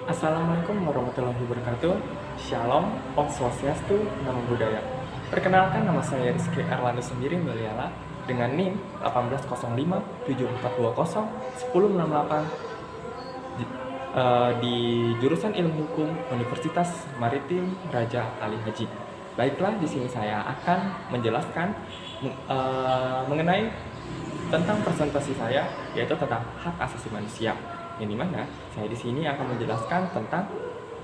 Assalamualaikum warahmatullahi wabarakatuh. Shalom, Om Swastiastu, Namo Buddhaya. Perkenalkan, nama saya Rizky Erlando Sendiri Mulyala dengan NIM 180574201068 di jurusan Ilmu Hukum Universitas Maritim Raja Ali Haji. Baiklah, di sini saya akan menjelaskan mengenai tentang presentasi saya, yaitu tentang hak asasi manusia. Yang dimana saya di sini akan menjelaskan tentang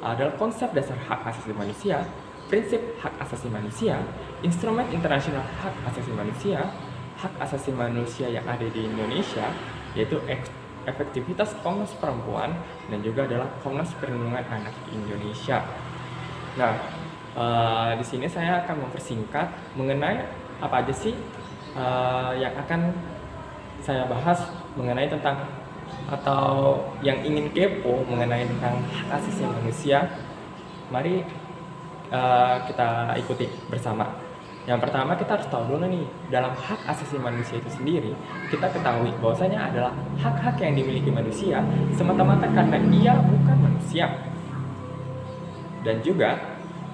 adalah konsep dasar hak asasi manusia, prinsip hak asasi manusia, instrumen internasional hak asasi manusia yang ada di Indonesia, yaitu efektivitas Komnas Perempuan dan juga adalah Komnas Perlindungan Anak di Indonesia. Nah, di sini saya akan mempersingkat mengenai apa aja sih yang akan saya bahas mengenai tentang atau yang ingin kepo mengenai tentang hak asasi manusia. Mari kita ikuti bersama. Yang pertama, kita harus tahu dulu nih, dalam hak asasi manusia itu sendiri, kita ketahui bahwasanya adalah hak-hak yang dimiliki manusia semata-mata karena ia bukan manusia. Dan juga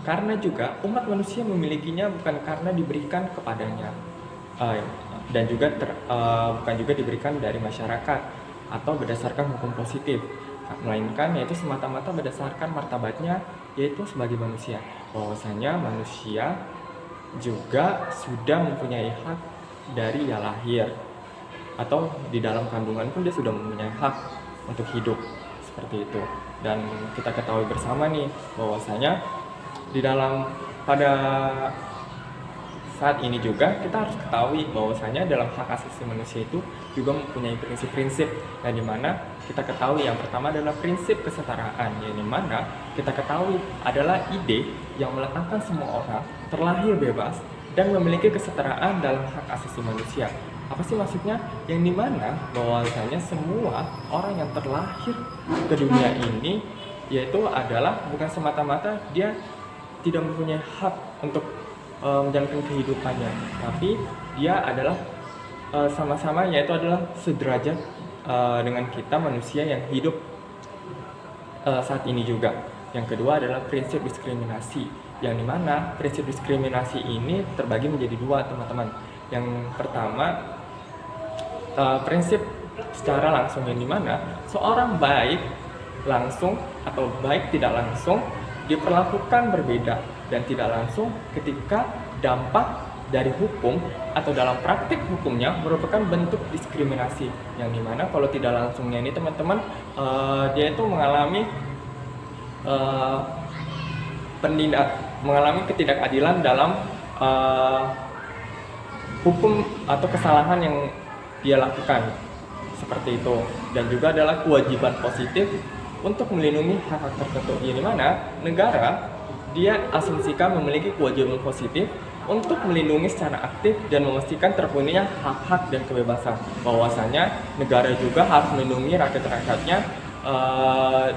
karena juga umat manusia memilikinya bukan karena diberikan kepadanya, dan juga bukan juga diberikan dari masyarakat atau berdasarkan hukum positif, melainkan yaitu semata-mata berdasarkan martabatnya, yaitu sebagai manusia. Bahwasanya manusia juga sudah mempunyai hak dari ia lahir, atau di dalam kandungan pun dia sudah mempunyai hak untuk hidup, seperti itu. Dan kita ketahui bersama nih bahwasanya di dalam pada saat ini juga kita harus ketahui bahwasanya dalam hak asasi manusia itu juga mempunyai prinsip-prinsip, yang dimana kita ketahui yang pertama adalah prinsip kesetaraan, yang dimana kita ketahui adalah ide yang meletakkan semua orang terlahir bebas dan memiliki kesetaraan dalam hak asasi manusia. Apa sih maksudnya? Yang dimana bahwasanya semua orang yang terlahir ke dunia ini yaitu adalah bukan semata-mata dia tidak mempunyai hak untuk menjalankan kehidupannya, tapi dia adalah sama-sama, yaitu adalah sederajat dengan kita manusia yang hidup saat ini juga. Yang kedua adalah prinsip diskriminasi, yang dimana prinsip diskriminasi ini terbagi menjadi dua, teman-teman. Yang pertama, prinsip secara langsung, yang dimana seorang baik langsung atau baik tidak langsung diperlakukan berbeda dan tidak langsung ketika dampak dari hukum atau dalam praktik hukumnya merupakan bentuk diskriminasi, yang dimana kalau tidak langsungnya ini teman-teman dia itu mengalami mengalami ketidakadilan dalam hukum atau kesalahan yang dia lakukan, seperti itu. Dan juga adalah kewajiban positif untuk melindungi hak-hak tertentu, yang dimana negara dia asumsikan memiliki kewajiban positif untuk melindungi secara aktif dan memastikan terpenuhinya hak-hak dan kebebasan. Bahwasanya negara juga harus melindungi rakyat-rakyatnya,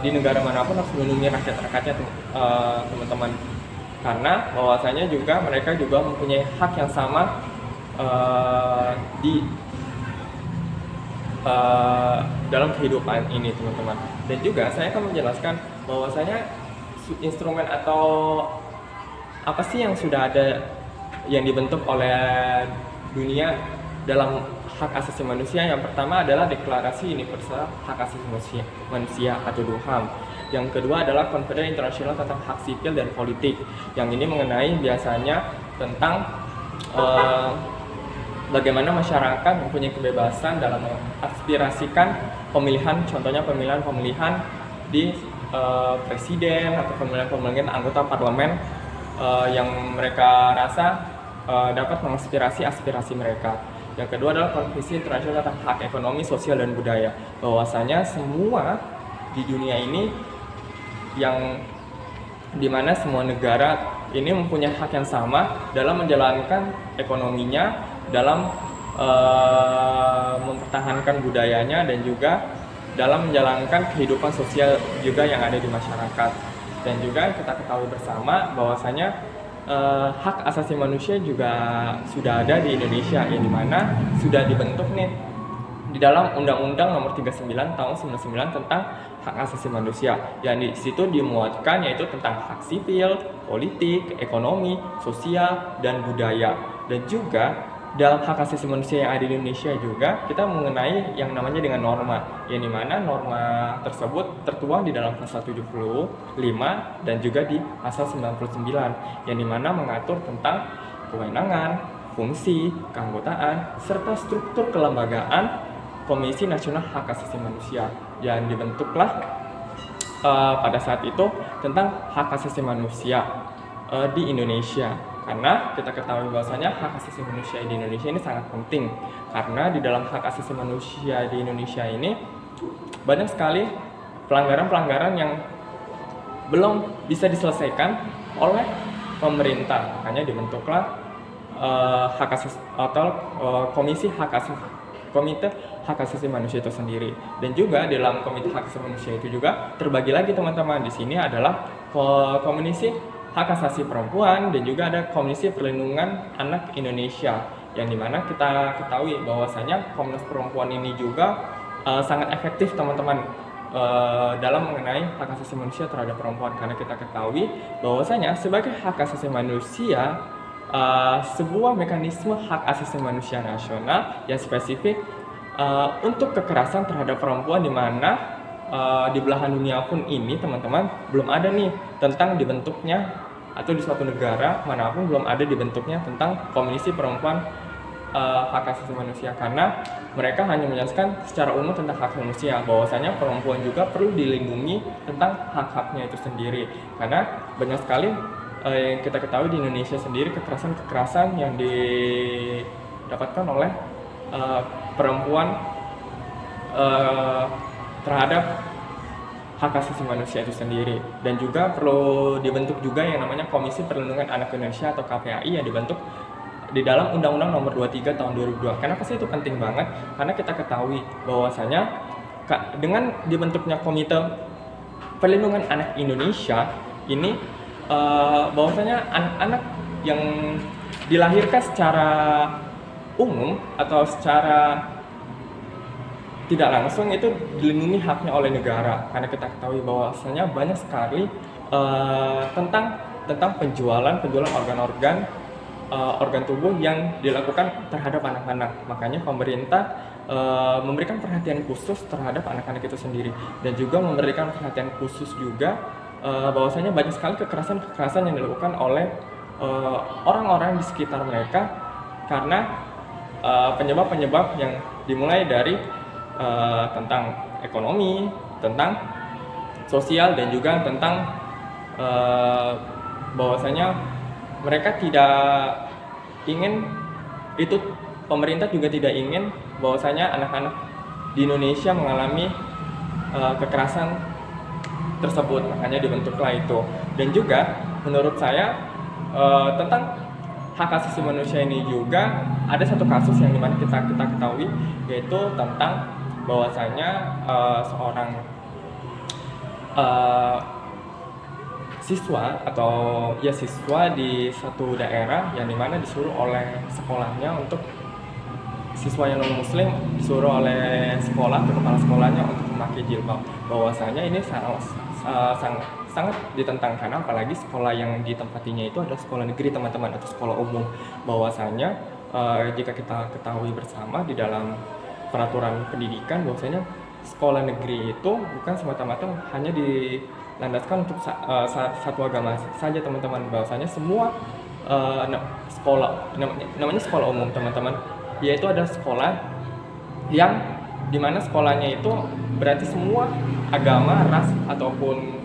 di negara manapun harus melindungi rakyat-rakyatnya, teman-teman. Karena bahwasanya juga mereka juga mempunyai hak yang sama di dalam kehidupan ini, teman-teman. Dan juga saya akan menjelaskan bahwasanya instrumen atau apa sih yang sudah ada yang dibentuk oleh dunia dalam hak asasi manusia. Yang pertama adalah Deklarasi Universal Hak Asasi Manusia atau DUHAM. Yang kedua adalah Konferensi Internasional tentang Hak Sipil dan Politik. Yang ini mengenai biasanya tentang bagaimana masyarakat mempunyai kebebasan dalam mengaspirasikan pemilihan, contohnya pemilihan di presiden atau pemilihan anggota parlemen yang mereka rasa dapat mengaspirasi aspirasi mereka. Yang kedua adalah Konvensi Internasional tentang Hak Ekonomi, Sosial, dan Budaya. Bahwasanya semua di dunia ini yang dimana semua negara ini mempunyai hak yang sama dalam menjalankan ekonominya, dalam mempertahankan budayanya, dan juga dalam menjalankan kehidupan sosial juga yang ada di masyarakat. Dan juga kita ketahui bersama bahwasanya hak asasi manusia juga sudah ada di Indonesia, yang dimana sudah dibentuk nih di dalam Undang-Undang Nomor 39 Tahun 99 tentang hak asasi manusia. Yang di situ dimuatkan yaitu tentang hak sipil, politik, ekonomi, sosial, dan budaya. Dan juga dalam hak asasi manusia yang ada di Indonesia juga kita mengenai yang namanya dengan norma, yang dimana norma tersebut tertuang di dalam pasal 75 dan juga di pasal 99, yang dimana mengatur tentang kewenangan, fungsi, keanggotaan, serta struktur kelembagaan Komisi Nasional Hak Asasi Manusia yang dibentuklah pada saat itu tentang hak asasi manusia di Indonesia. Karena kita ketahui bahwasanya hak asasi manusia di Indonesia ini sangat penting, karena di dalam hak asasi manusia di Indonesia ini banyak sekali pelanggaran-pelanggaran yang belum bisa diselesaikan oleh pemerintah. Makanya dibentuklah hak asasi atau komite hak asasi manusia itu sendiri. Dan juga dalam komite hak asasi manusia itu juga terbagi lagi teman-teman. Di sini adalah komisi hak asasi perempuan dan juga ada Komisi Perlindungan Anak Indonesia, yang dimana kita ketahui bahwasanya Komnas Perempuan ini juga sangat efektif teman-teman dalam mengenai hak asasi manusia terhadap perempuan, karena kita ketahui bahwasanya sebagai hak asasi manusia sebuah mekanisme hak asasi manusia nasional yang spesifik untuk kekerasan terhadap perempuan, di mana di belahan dunia pun ini teman-teman belum ada nih tentang dibentuknya, atau di suatu negara manapun belum ada dibentuknya tentang Komisi Perempuan Hak Asasi Manusia, karena mereka hanya menjelaskan secara umum tentang hak manusia, bahwasanya perempuan juga perlu dilindungi tentang hak-haknya itu sendiri. Karena banyak sekali yang kita ketahui di Indonesia sendiri kekerasan yang didapatkan oleh perempuan terhadap hak asasi manusia itu sendiri. Dan juga perlu dibentuk juga yang namanya Komisi Perlindungan Anak Indonesia atau KPAI, yang dibentuk di dalam Undang-Undang Nomor 23 Tahun 2002. Kenapa sih itu penting banget? Karena kita ketahui bahwasanya dengan dibentuknya Komite Perlindungan Anak Indonesia ini bahwasanya anak-anak yang dilahirkan secara umum atau secara tidak langsung itu dilindungi haknya oleh negara, karena kita ketahui bahwasanya banyak sekali tentang penjualan organ tubuh yang dilakukan terhadap anak-anak. Makanya pemerintah memberikan perhatian khusus terhadap anak-anak itu sendiri, dan juga memberikan perhatian khusus juga bahwasanya banyak sekali kekerasan yang dilakukan oleh orang-orang di sekitar mereka, karena penyebab-penyebab yang dimulai dari tentang ekonomi, tentang sosial, dan juga tentang bahwasanya mereka tidak ingin itu, pemerintah juga tidak ingin bahwasanya anak-anak di Indonesia mengalami kekerasan tersebut. Makanya dibentuklah itu. Dan juga menurut saya tentang hak asasi manusia ini juga ada satu kasus yang dimana kita ketahui, yaitu tentang bahwasanya seorang siswa di satu daerah yang dimana disuruh oleh sekolahnya untuk siswa yang non muslim disuruh oleh sekolah atau kepala sekolahnya untuk memakai jilbab. Bahwasanya ini sangat ditentang, karena apalagi sekolah yang ditempatinya itu adalah sekolah negeri teman-teman, atau sekolah umum. Bahwasanya jika kita ketahui bersama di dalam peraturan pendidikan, bahwasanya sekolah negeri itu bukan semata-mata hanya dilandaskan untuk satu agama saja teman-teman. Bahwasanya semua sekolah, namanya sekolah umum teman-teman, yaitu ada sekolah yang dimana sekolahnya itu berarti semua agama, ras ataupun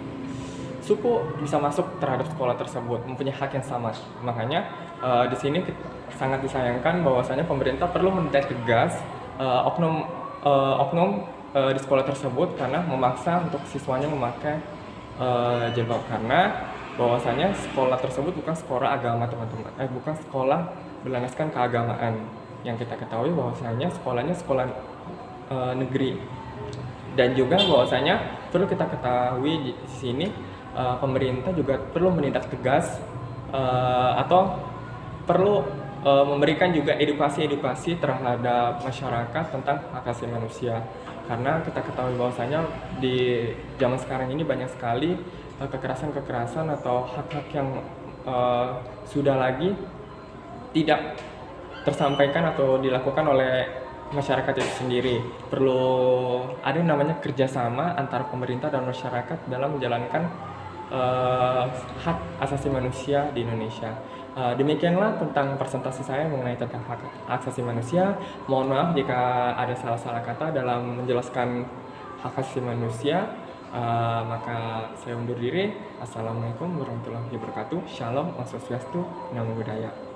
suku bisa masuk terhadap sekolah tersebut, mempunyai hak yang sama. Makanya di sini sangat disayangkan bahwasanya pemerintah perlu menindak tegas oknum di sekolah tersebut karena memaksa untuk siswanya memakai jilbab, karena bahwasanya sekolah tersebut bukan sekolah agama teman-teman, bukan sekolah berlandaskan keagamaan. Yang kita ketahui bahwasanya sekolahnya sekolah negeri. Dan juga bahwasanya perlu kita ketahui di sini pemerintah juga perlu menindak tegas atau perlu memberikan juga edukasi terhadap masyarakat tentang hak asasi manusia. karena kita ketahui bahwasanya di zaman sekarang ini banyak sekali kekerasan-kekerasan atau hak-hak yang sudah lagi tidak tersampaikan atau dilakukan oleh masyarakat itu sendiri. Perlu ada yang namanya kerjasama antara pemerintah dan masyarakat dalam menjalankan hak asasi manusia di Indonesia. Demikianlah tentang presentasi saya mengenai tentang hak asasi manusia. Mohon maaf jika ada salah-salah kata dalam menjelaskan hak asasi manusia. Maka saya undur diri. Assalamualaikum warahmatullahi wabarakatuh. Shalom, Om Swastiastu, Namo Buddhaya.